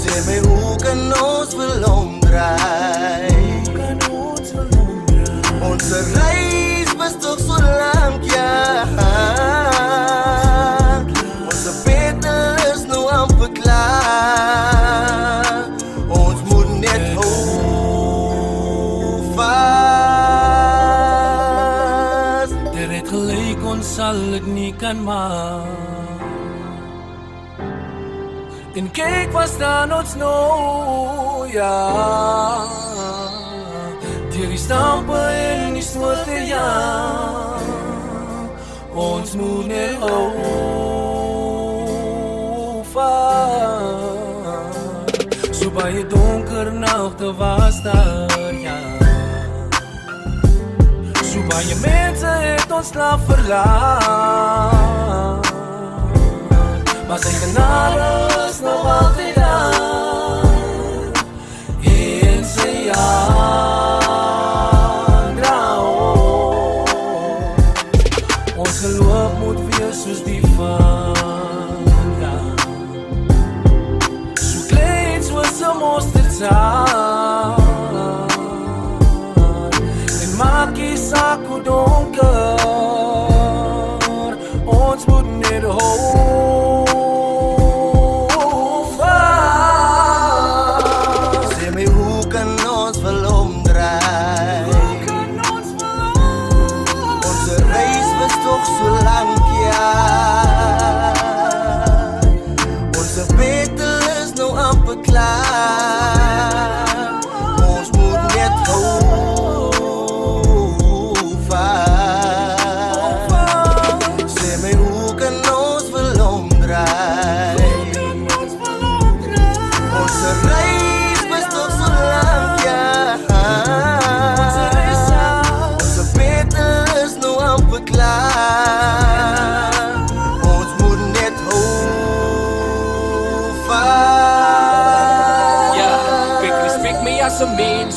Sê my hoe kan ons wel omdraai? Onze reis was toch zo lang, ja. Onze battle is nou amper klaar. Ons moet net hou vast. Er het gelijk, ons sal het nie kan maak. En kyk wat staan ons nou, ja. Deur die stampe en die soorte, ja. Ons moet net hou vast. So baie donker nagte was daar, ja. So baie mense het ons laat verlaat. Maar sy genade is nog altyd daar. En sy aandraai. Ons geloof moet wees beklaar. Ons moet net hou vas. Sê my hoe kan ons wil omdraai? Onze reis was nog zo lang, ja. Onze beter is nu amper klaar. Ons moet net hou vas. Ja, kijk, respect my as 'n mens.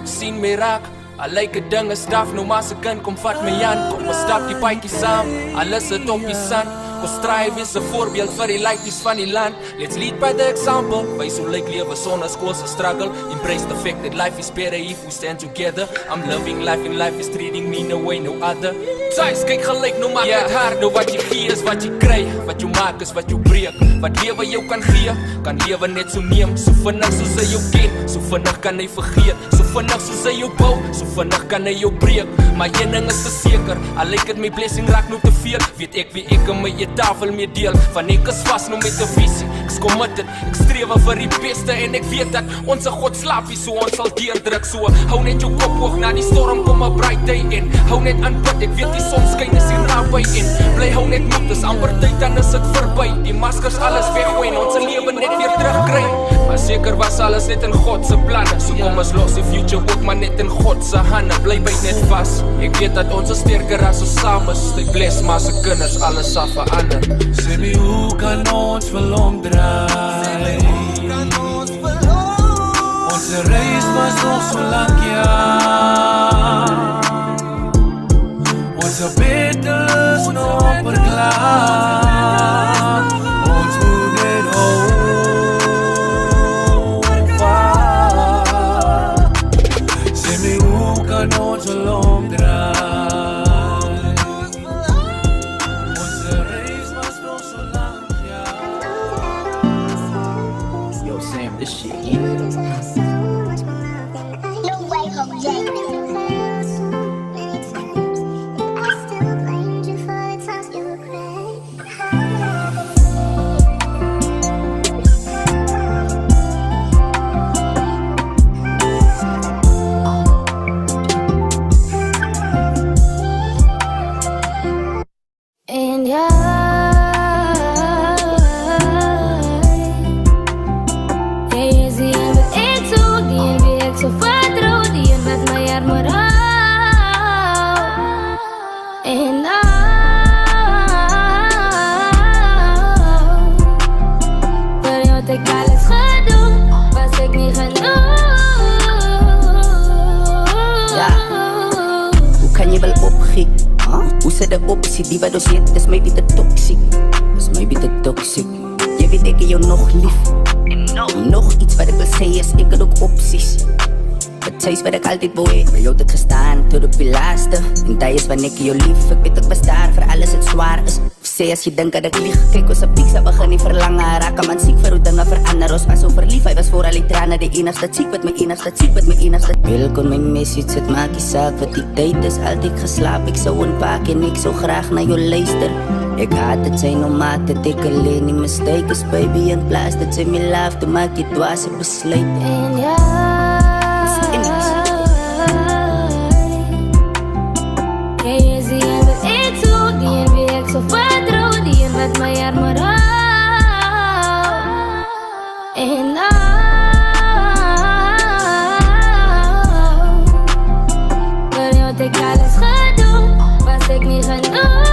Sien my raak. Al lyk 'n ding is staf, nou maar se kind kom vat my aan. Kom ons stap die paadjie saam. Alles is op die sand. Ons strive is 'n voorbeeld vir die laities van die land. Let's lead by the example. Wys hoe lyk lewe sonder skool se struggle. Embrace the fact that life is better if we stand together. I'm loving life and life is treating me no way no other. Tuis, kyk gelyk, nou maak dit hard. Nou wat jy gee is wat jy kry. Wat jy maak is wat jy breek. Wat lewe jou kan gee, kan lewe net so neem. So vinnig soos hy jou ken, so vinnig kan hy vergeet. So vinnig soos hy jou bou, so vinnig kan hy jou breek. Maar een ding is verseker, al lyk dit my blessing raak nou te veel. Weet ek wie ek in my tafel mee deel. Van ek is vast nou met 'n visie. Ek's committed, ek strewe vir die beste. En ek weet dat ons God slaap nie, so ons sal deurdruk. So hou net jou kop hoog, na die storm kom 'n bright day in. Hou net aan bid, ek weet die son skyn is hier naby en bly hou net moed, dis amper tyd dan is dit verby. Die maskers alles weggooi en ons lewe net weer terugkry. Maar seker was alles net in God se planne. So kom ons los die future ook maar net in God se hande. Bly byt net vas. Ek weet dat ons is sterker as ons saam is. Stay blessed, maar se kinders alles sal verander. Sê my hoe kan ons wil omdraai? Onze reis was nog so lank, ja. Onze beter is nog amper klaar. Ons moet net hou vas. Sê my hoe kan ons wil omdraai? Onze reis was nog so lank, ja. Yo, Sam, this shit here. En jij, jij is die en wat ik zoek, die en wie ik zo vertrouw, die en wat mij armer houdt. En voor jou had ik alles gedaan, was ik niet genoeg. Ja, hoe kan je wel opgieten? Hoe ze de optie die wat ons heet, is maybe te toxic. Is maybe te toxic. Je weet ik jou nog lief. Nog iets wat ik wil zeggen is, ik heb ook opties. Het is wat ik altijd wou hê. Voor jou het gestaan, tot op je laatste. En dat is wanneer ik jou lief. Ik weet ook best daar, voor alles het zwaar is. Sê as jy dink dat ek lieg. Kyk ons op pizza begin nie verlange. Raak 'n man siek vir hoe dinge verander. Ons was so verlief, hy was voor al die trane. Die enigste chick wat my enigste chick wat my enigste. Welkom my message, het maak nie saak wat die tyd is. Altyd geslaap, ek sou ontwaak en ek sou graag na jou luister. Ek haat het sy no maat, dat ek alleen nie mistake is. Baby, in plaas dat sy my love, toe maak jy dwaase besluit. En ja, jij is die en wat ik zoek, die en wie ik zo vertrouw, die en wat mij armer houdt. En voor jou had ik alles gedaan, was ik niet genoeg.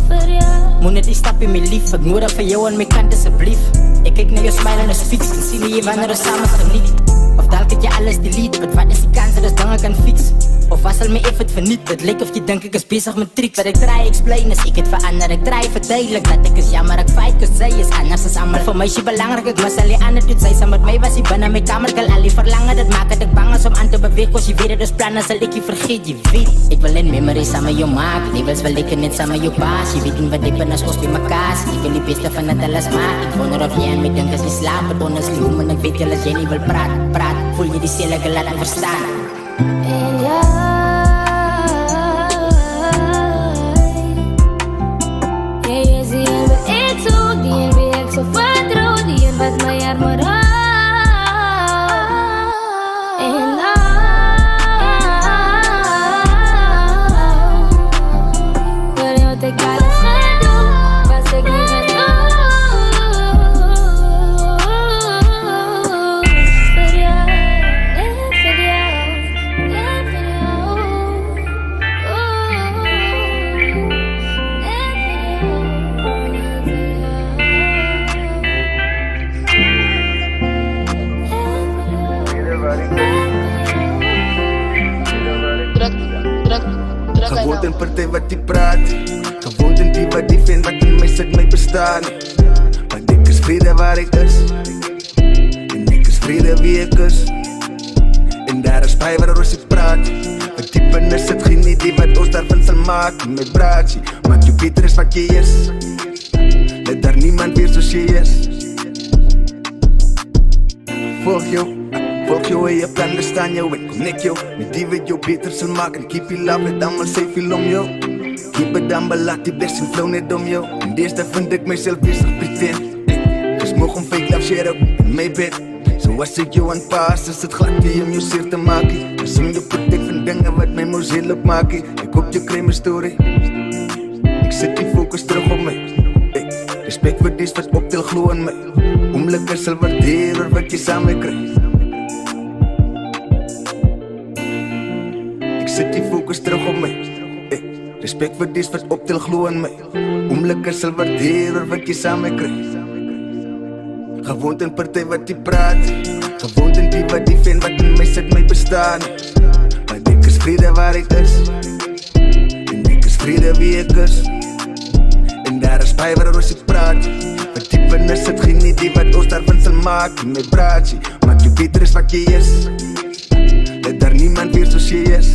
Voor jou. Moet net die stap in my lief, ek nodig vir jou aan my kant asseblief. Ek kyk na jou smile en is fix, en sien jy wanneer ons samen geniet. Of dalk het jy alles delete, but wat is die kans dat ons dinge kan fix? Of was al my effort verniet, het lyk of jy dink ek is bezig met tricks. Wat ek try explain is, ek het verander, ek try verduidelik dat ek is jammer, ek fight cause sy is anders as ander. Vir my is jy belangrik, ek mis al die ander doet sy saam met my was jy binnen my kamer, kal al die verlangen, dit maak het ek bang is om aan te beweeg, as jy weet het is plannen, sal ek jy vergeet, jy weet. Ek wil net memories saam met jou maak, levels wil ek net saam met jou paas, jy weet nie wat diep in as ons by mekaar, ek wil die beste van het alles maak, ek wonder of jy en my dink as jy slaap, het honestly hoe man ek weet jy as jy nie wil praat, voel jy die seel ek laat verstaan. En ja, jij is die en wat ik zoek. die praat. Gewoond in die wat die vind wat in my sit my bestaan. Want ek is vrede waar ek is. En ek is vrede wie ek is. En daar is by waar ons ek praat. Wat die binne sit geen idee wat ons daarvan sal maak. My braatjie, maak jou beter is wat jy is. Let daar niemand weer soos jy is. Volg jou en jy plan bestaan jou en connect jou. Met die wat jou beter sal maak en keep you love het allemaal safe viel om jou. Keep it down, laat die blessing flow net om jou. En deze vind ek myself bezig pretend. Dis moog om fake love share up in my bed. So as ek jou aanpas, is het glad nie om jou seer te maak. Dis om jou protect van dinge wat my moes heel op maak. Ek hoop jou kry my story. Ek sit die focus terug op my. Respect vir dies wat optel glo in my. Oomlik is sal waardeer oor wat jy saam mee kry. Ek sit die focus terug op my. Respect vir dies wat optel glo in my. Oomlik is sal waardeer oor wat jy saam mee kry. Gewoond in party wat die praat. Gewoond in die wat die vind wat in my sit my bestaan. Want ek is vrede waar ek is. En ek is vrede wie ek is. En daar is by waar ons ek praat. Wat die binne sit geen idee wat ons daarvan sal maak. My braatjie, maak jou beter is wat jy is. Let daar niemand weer soos jy is.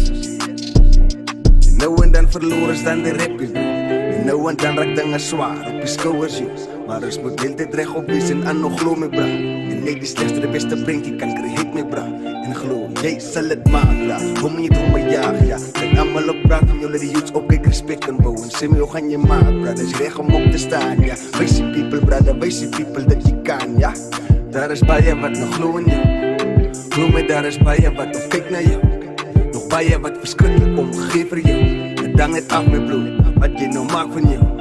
En nou en dan verloor is dan die rap is. En nou en dan raak dinge zwaar op die skouwers joh. Maar ons moet heel tijd recht op wees en aan nog glo my bra. En net die slechtste de beste brengt, kan create my bra. En glo, jy sal het maak bra. Kom nie door my jaag, ja. Kijk allemaal op praat van jou, let die youths op, kijk respect kan bouw. En sê my, hoe gaan jy maak bra, dat is recht om op te staan, ja. Wees die people brother, wees die people dat jy kan, ja. Daar is baie wat nog glo in jou. Glo my, daar is baie wat nog kyk na jou. Nog baie wat verskrikkelijk omgegee vir jou. En dan het af my bloed, wat jy nou maak van jou.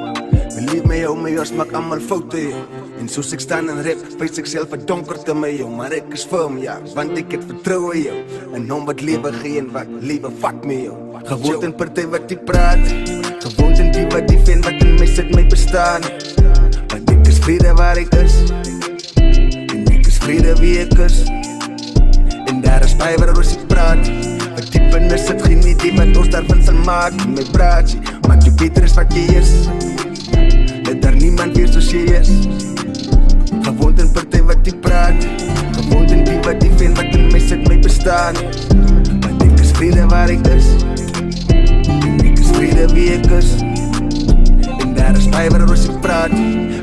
Believe my, jou, my jos maak allemaal foute, jou. En soos ek staan en rap, wees ek self het donker te my, jou. Maar ek is firm, ja, want ek het vertrouwe, jou. En hom wat lewe gee en wat lewe fuck me, jou. Gewoond in party wat die praat. Gewoond in die wat die vind wat in my sit my bestaan. Want ek is vrede waar ek is. En ek is vrede wie ek is. En daar is by waar ons ek praat. Wat die binne sit geen idee wat ons daarvan sal maak. My braatjie, maak jou beter is wat jy is. Let daar niemand weer soos jy is. Gewoond in party wat die praat. Gewoond in die wat die vind wat in my sit my bestaan. Want ek is vrede waar ek is. En ek is vrede wie ek is. En daar is by waar ons ek praat.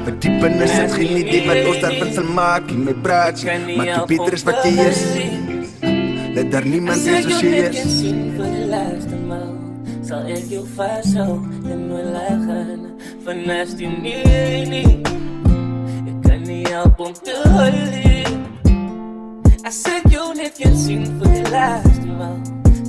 Wat die binne sit geen idee wat ons daarvan sal maak. En my praatjie, maak jou beter is wat jy is. Let daar niemand weer soos jy is. Zal ik jou vasthouden en nooit lachen. Vannacht die niet. Ik kan niet helpen om te huilen. Als ik jou net kan zien voor de laatste maal,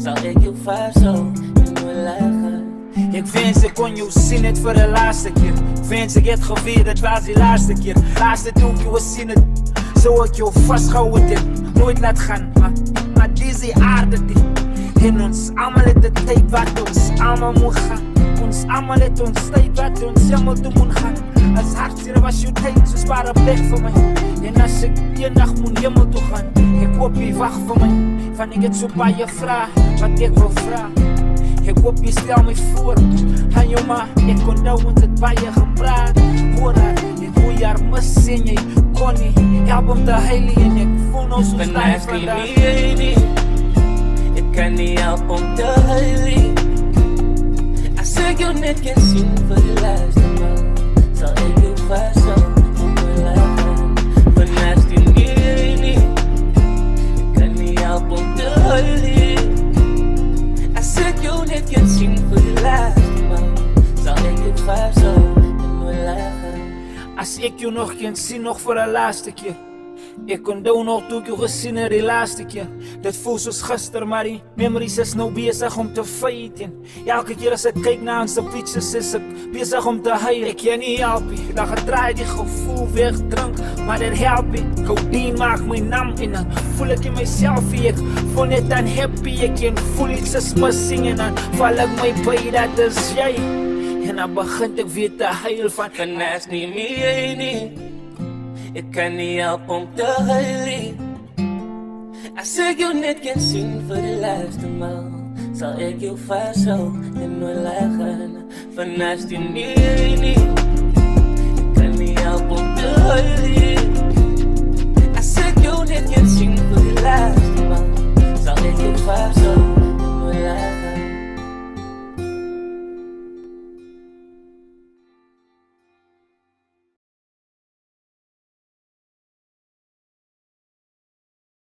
zal ik jou vasthouden en nooit lachen. Ik wens ik kon jou zien het voor de laatste keer. Ik wens ik het geweer, het was die laatste keer. Laatste toen ik jou zien het, zo ik jou vastgehouden heb. Nooit laat gaan, maar deze aarde die. En ons allemaal het de tijd wat ons allemaal moet gaan. Ons allemaal het ons tijd wat ons allemaal toe moet gaan. Als hartstier was je tijd, zo spaar een plek voor mij. En als ik die nacht moet helemaal toe gaan, ik hoop je wacht voor mij. Van ik het zo bij je vraag, wat ik wil vragen. Ik hoop je stel me voor aan jou ma, ik kon nou het bij je gepraat. Hoor haar, ik hoe je haar mis in je kon niet. Help hem te heilen en ik voel nou zo stijf vandaag. Ik kan niet helpen om te huilen. Als ik jou net kan zien voor de laatste maal, zal ik jou vasthouden en nooit lachen. Vannacht die niet. Ik kan niet helpen om te huilen. Als ik jou net kan zien voor de laatste maal, zal ik jou vasthouden en nooit lachen. Als ik jou nog kan zien, nog voor de laatste keer. Ik kon doen nog toen ik jou gezien heb die laatste keer. Dat voelt zoals gisteren, maar die memories is nou bezig om te fighten. Elke keer als ik kijk naar onze pictures is ik bezig om te huilen. Ik kan niet helpen, dan gedraai die gevoel weer drank. Maar dat helpt ik, codeine maakt mijn naam in. Dan voel ik in mezelf, ik voel net dan happy. Ik kan voel iets is missing en dan val ik mij bij, dat is jij. En dan begint ik weer te huilen van vannacht niet meer, niet. Ik kan niet helpen om te huilen. Als ik jou net kan zien voor de laatste maal, zal ik jou vasthouden en nooit lachen. Vannaast die nie